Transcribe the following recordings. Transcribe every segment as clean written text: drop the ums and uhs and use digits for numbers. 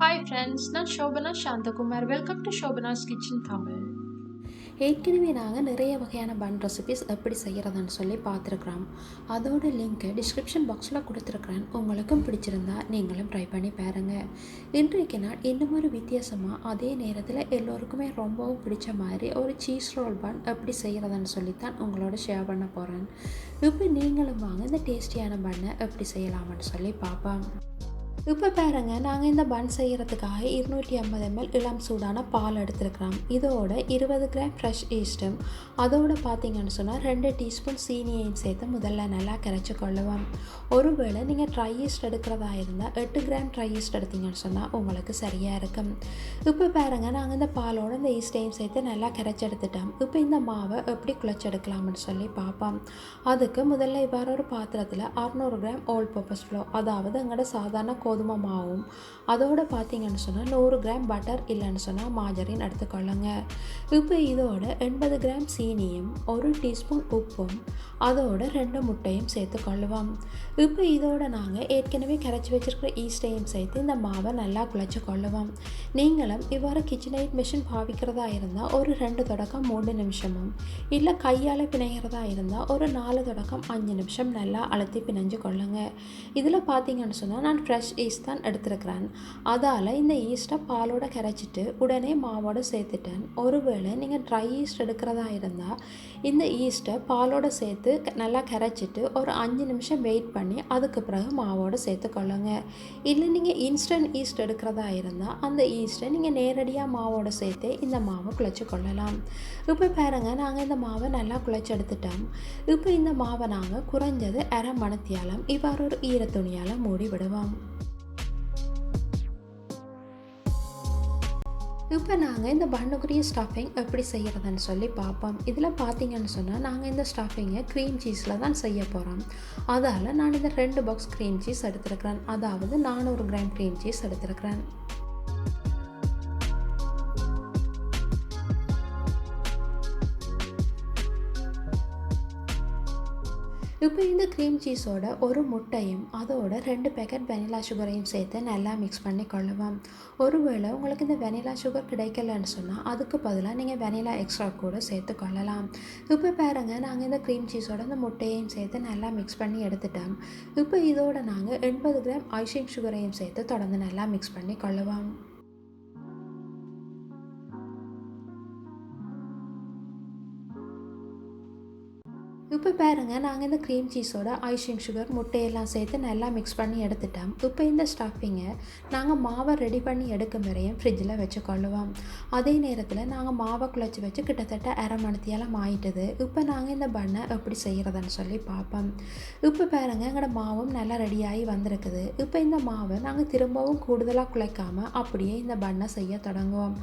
Hi friends, நான் Shobana Shantakumar. Welcome to Shobana's Kitchen Tamil. ஏற்கனவே நாங்கள் நிறைய வகையான பன் ரெசிபிஸ் எப்படி செய்கிறதுன்னு சொல்லி பார்த்துருக்குறோம். அதோட லிங்க்கை டிஸ்கிரிப்ஷன் பாக்ஸில் கொடுத்துருக்குறேன். உங்களுக்கும் பிடிச்சிருந்தா நீங்களும் ட்ரை பண்ணி பாருங்கள். இன்றைக்கு நான் இன்னும் ஒரு வித்தியாசமாக அதே நேரத்தில் எல்லோருக்குமே ரொம்பவும் பிடிச்ச மாதிரி ஒரு சீஸ் ரோல் பன் எப்படி செய்கிறதுன்னு சொல்லித்தான் உங்களோட ஷேர் பண்ண போகிறேன். இப்போ நீங்களும் வாங்க இந்த டேஸ்டியான பன்னை எப்படி செய்யலாம்னு சொல்லி பார்ப்போம். இப்போ பாருங்க, நாங்கள் இந்த பன் செய்கிறதுக்காக 250 ml இளம் சூடான பால் எடுத்துருக்கிறோம். இதோட 20 கிராம் ஃப்ரெஷ் ஈஸ்ட்டும் அதோட பார்த்தீங்கன்னு சொன்னால் 2 டீஸ்பூன் சீனியையும் சேர்த்து முதல்ல நல்லா கரைச்சி கொள்ளுவோம். ஒருவேளை நீங்கள் ட்ரை ஈஸ்ட் எடுக்கிறதா இருந்தால் 8 கிராம் ட்ரை ஈஸ்ட் எடுத்தீங்கன்னு சொன்னால் உங்களுக்கு சரியாக இருக்கும். இப்போ பாருங்கள், நாங்கள் இந்த பாலோட இந்த ஈஸ்ட்டையும் சேர்த்து நல்லா கரைச்சி எடுத்துட்டோம். இப்போ இந்த மாவை எப்படி குழச்செடுக்கலாம்னு சொல்லி பார்ப்போம். அதுக்கு முதல்ல இவ்வாறு ஒரு பாத்திரத்தில் 600 கிராம் ஓல் பர்பஸ் ஃப்ளோர், அதாவது எங்களோட சாதாரண கோதுமை மாவும் அதோட பார்த்தீங்கன்னு சொன்னால் 100 கிராம் பட்டர் இல்லைன்னு சொன்னால் மாஜரின் எடுத்துக்கொள்ளுங்க. இப்போ இதோட 80 கிராம் சீனியும் 1 டீஸ்பூன் உப்பும் அதோட 2 முட்டையும் சேர்த்து கொள்ளுவோம். இப்போ இதோட நாங்கள் ஏற்கனவே கரைச்சி வச்சிருக்கிற ஈஸ்டையும் சேர்த்து இந்த மாவை நல்லா குழைச்சி கொள்ளுவோம். நீங்களும் இவ்வாறு கிச்சனைட் மிஷின் பாவிக்கிறதா இருந்தால் ஒரு 2 தொடக்கம் 3 நிமிஷமும், இல்லை கையால் பிணைகிறதா இருந்தால் ஒரு 4 தொடக்கம் 5 நிமிஷம் நல்லா அழுத்தி பிணைஞ்சு கொள்ளுங்க. இதில் பார்த்தீங்கன்னு சொன்னால் நான் ஃப்ரெஷ் ஈஸ்ட் தான் எடுத்துருக்கிறேன். அதால் இந்த ஈஸ்ட்டை பாலோட கரைச்சிட்டு உடனே மாவோட சேர்த்துட்டேன். ஒருவேளை நீங்கள் ட்ரை ஈஸ்ட் எடுக்கிறதா இருந்தால் இந்த ஈஸ்ட்டை பாலோட சேர்த்து நல்லா கரைச்சிட்டு ஒரு 5 நிமிஷம் வெயிட் பண்ணி அதுக்கு பிறகு மாவோட சேர்த்து கொள்ளுங்க. இல்லை நீங்கள் இன்ஸ்டன்ட் ஈஸ்ட் எடுக்கிறதா இருந்தால் அந்த ஈஸ்ட்டை நீங்கள் நேரடியாக மாவோட சேர்த்து இந்த மாவை குழைச்சி கொள்ளலாம். இப்போ பாருங்க, நாங்கள் இந்த மாவை நல்லா குழைச்சி எடுத்துட்டோம். இப்போ இந்த மாவை நாங்கள் குறைஞ்சது அரை மணித்தியாலம் இவ்வாறு ஒரு ஈரத்துணியால் மூடி விடுவோம். இப்போ நாங்கள் இந்த பண்ணுக்குரிய ஸ்டஃபிங் எப்படி செய்கிறதுன்னு சொல்லி பார்ப்போம். இதில் பார்த்தீங்கன்னு சொன்னால் நாங்கள் இந்த ஸ்டஃபிங்கை க்ரீம் சீஸில் தான் செய்ய போகிறோம். அதால் நான் இந்த 2 பாக்ஸ் க்ரீம் சீஸ் எடுத்துருக்கிறேன். அதாவது 400 கிராம் க்ரீம் சீஸ் எடுத்துருக்கிறேன். இப்போ இந்த க்ரீம் சீஸோட ஒரு முட்டையும் அதோட 2 பேக்கெட் வெனிலா சுகரையும் சேர்த்து நல்லா மிக்ஸ் பண்ணி கொள்ளுவோம். ஒருவேளை உங்களுக்கு இந்த வெனிலா சுகர் கிடைக்கலன்னு சொன்னால் அதுக்கு பதிலாக நீங்கள் வெனிலா எக்ஸ்ட்ரா கூட சேர்த்து கொள்ளலாம். இப்போ பாருங்கள், நாங்கள் இந்த க்ரீம் சீஸோட இந்த முட்டையையும் சேர்த்து நல்லா மிக்ஸ் பண்ணி எடுத்துட்டோம். இப்போ இதோட நாங்கள் 80 கிராம் ஐசிங் சுகரையும் சேர்த்து தொடர்ந்து நல்லா மிக்ஸ் பண்ணி கொள்ளுவோம். இப்போ பாருங்கள், நாங்கள் இந்த க்ரீம் சீஸோட ஐசிங் சுகர் முட்டையெல்லாம் சேர்த்து நல்லா மிக்ஸ் பண்ணி எடுத்துட்டோம். இப்போ இந்த ஸ்டஃபிங்கை நாங்கள் மாவை ரெடி பண்ணி எடுக்கும் வரையும் ஃப்ரிட்ஜில் வச்சு கொள்ளுவோம். அதே நேரத்தில் நாங்கள் மாவை குழச்சி வச்சு கிட்டத்தட்ட அரை மணித்தியாலம் ஆயிட்டுது. இப்போ நாங்கள் இந்த பண்ணை எப்படி செய்கிறதுன்னு சொல்லி பார்ப்போம். இப்போ பாருங்கள், எங்களோட மாவும் நல்லா ரெடியாகி வந்திருக்குது. இப்போ இந்த மாவை நாங்கள் திரும்பவும் கூடுதலாக குழைக்காமல் அப்படியே இந்த பண்ணை செய்ய தொடங்குவோம்.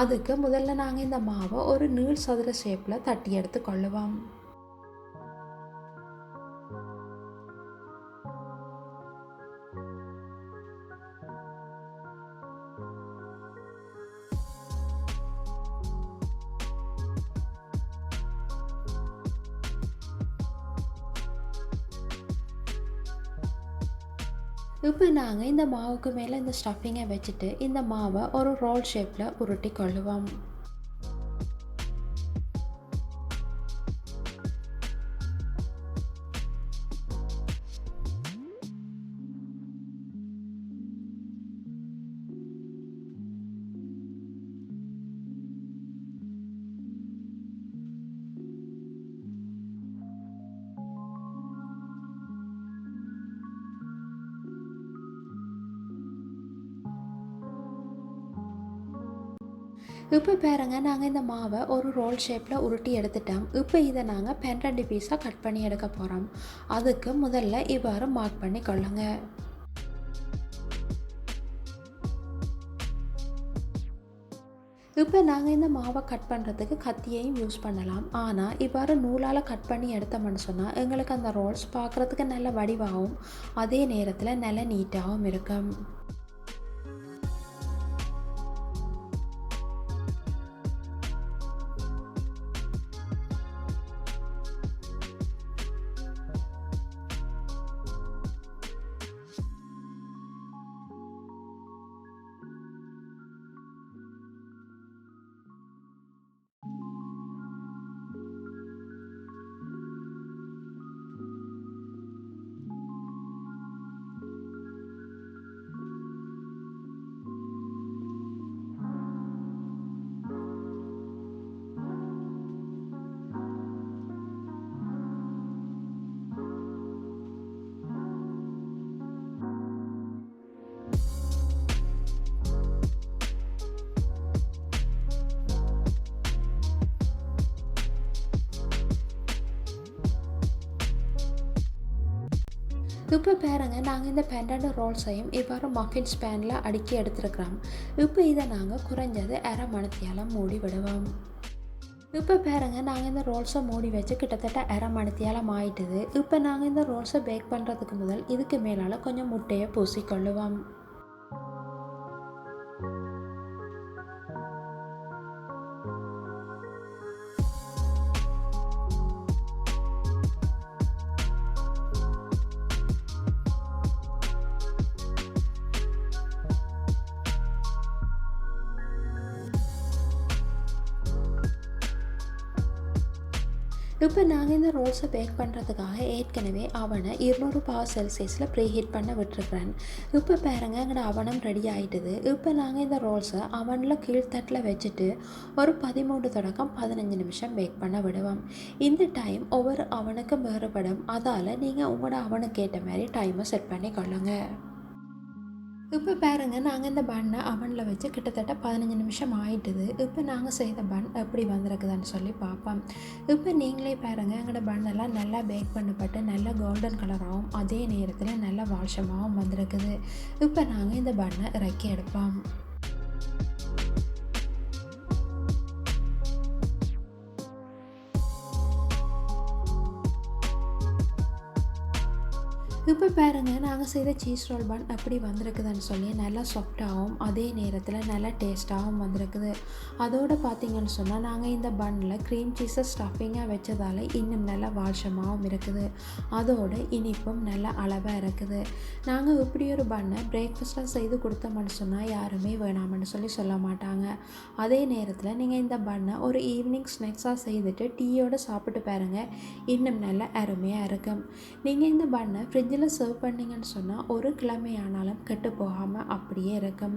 அதுக்கு முதல்ல நாங்கள் இந்த மாவை ஒரு நீள் சதுர ஷேப்பில் தட்டி எடுத்து கொள்ளுவோம். இப்போ நாங்கள் இந்த மாவுக்கு மேலே இந்த ஸ்டஃபிங்கை வச்சுட்டு இந்த மாவை ஒரு ரோல் ஷேப்பில் உருட்டி கொள்ளுவோம். இப்போ பாருங்க, நாங்கள் இந்த மாவை ஒரு ரோல் ஷேப்பில் உருட்டி எடுத்துட்டோம். இப்போ இதை நாங்கள் 12 பீஸாக கட் பண்ணி எடுக்க போகிறோம். அதுக்கு முதல்ல இவ்வாறு மார்க் பண்ணி கொள்ளுங்க. இப்போ நாங்கள் இந்த மாவை கட் பண்ணுறதுக்கு கத்தியையும் யூஸ் பண்ணலாம். ஆனால் இவ்வாறு நூலால் கட் பண்ணி எடுத்தோம்னு சொன்னால் எங்களுக்கு அந்த ரோல்ஸ் பார்க்குறதுக்கு நல்ல வடிவாகவும் அதே நேரத்தில் நல்ல நீட்டாகவும் இருக்கும். இப்போ பாருங்க, நாங்கள் இந்த 12 ரோல்ஸையும் இவ்வாறு மஃபின்ஸ் பேனில் அடுக்கி எடுத்துருக்குறோம். இப்போ இதை நாங்கள் குறைஞ்சது அரை மணித்தியால் மூடி விடுவோம். இப்போ பாருங்க, நாங்கள் இந்த ரோல்ஸை மூடி வச்சு கிட்டத்தட்ட அரை மணித்தியாலம் ஆயிட்டுது. இப்போ நாங்கள் இந்த ரோல்ஸை பேக் பண்ணுறதுக்கு முதல் இதுக்கு மேலால் கொஞ்சம் முட்டையை பூசிக்கொள்ளுவோம். இப்போ நாங்கள் இந்த ரோல்ஸை பேக் பண்ணுறதுக்காக ஏற்கனவே அவனை 200°C ப்ரீ ஹீட் பண்ண விட்டுருக்குறேன். இப்போ பாருங்க, எங்களோட அவனும் ரெடி ஆகிட்டுது. இப்போ நாங்கள் இந்த ரோல்ஸை அவனில் கீழ்த்தட்டில் வச்சுட்டு ஒரு 13 to 15 நிமிஷம் பேக் பண்ண விடுவோம். இந்த டைம் ஒவ்வொரு அவனுக்கும் வேறுபடும். அதால் நீங்கள் உங்களோட அவனுக்கு ஏற்ற மாதிரி டைமை செட் பண்ணி கொள்ளுங்க. இப்போ பாருங்க, நாங்கள் இந்த பன்னை அவனில் வச்சு கிட்டத்தட்ட 15 நிமிஷம் ஆயிட்டுது. இப்போ நாங்கள் செய்த பன் எப்படி வந்திருக்குதுன்னு சொல்லி பார்ப்போம். இப்போ நீங்களே பாருங்கள், எங்களோட பன்னெல்லாம் நல்லா பேக் பண்ணப்பட்டு நல்லா கோல்டன் கலராகவும் அதே நேரத்தில் நல்லா வாஷமாகவும் வந்திருக்குது. இப்போ நாங்கள் இந்த பன்னை இறக்கி எடுப்போம். இப்போ பாருங்கள், நாங்கள் செய்த சீஸ் ரோல் பன் எப்படி வந்திருக்குதுன்னு சொல்லி நல்லா சாஃப்டாகவும் அதே நேரத்தில் நல்லா டேஸ்ட்டாகவும் வந்திருக்குது. அதோடு பார்த்திங்கன்னு சொன்னால் நாங்கள் இந்த பன்னில் க்ரீம் சீஸை ஸ்டஃபிங்காக வச்சதால் இன்னும் நல்லா வாஷமாகவும் இருக்குது. அதோடு இனிப்பும் நல்லா அளவாக இருக்குது. நாங்கள் இப்படி ஒரு பன்னை பிரேக்ஃபாஸ்ட்டாக செய்து கொடுத்தோம்னு சொன்னால் யாருமே வேணாமன்னு சொல்லி சொல்ல மாட்டாங்க. அதே நேரத்தில் நீங்கள் இந்த பன்னை ஒரு ஈவினிங் ஸ்நாக்ஸாக செய்துட்டு டீயோடு சாப்பிட்டு பாருங்கள், இன்னும் நல்லா அருமையாக இருக்கும். நீங்கள் இந்த பன்னை ஃப்ரிட்ஜில் சர்வ் பண்ணிங்கன்னு சொன்னால் ஒரு கிழமையானாலும் கெட்டு போகாமல் அப்படியே இருக்கும்.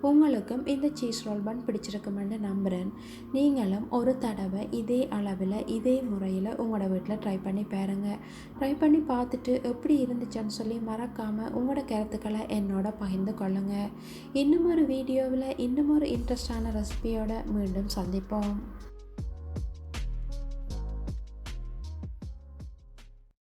உங்களுக்கும் இந்த சீஸ் ரோல் பன் பிடிச்சிருக்குமென்னு நம்புகிறேன். நீங்களும் ஒரு தடவை இதே அளவில் இதே முறையில் உங்களோட வீட்டில் ட்ரை பண்ணி பாருங்கள். ட்ரை பண்ணி பார்த்துட்டு எப்படி இருந்துச்சுன்னு சொல்லி மறக்காமல் உங்களோட கருத்துக்களை என்னோட பகிர்ந்து கொள்ளுங்கள். இன்னும் ஒரு வீடியோவில் இன்னும் ஒரு இன்ட்ரெஸ்டான ரெசிபியோட மீண்டும் சந்திப்போம்.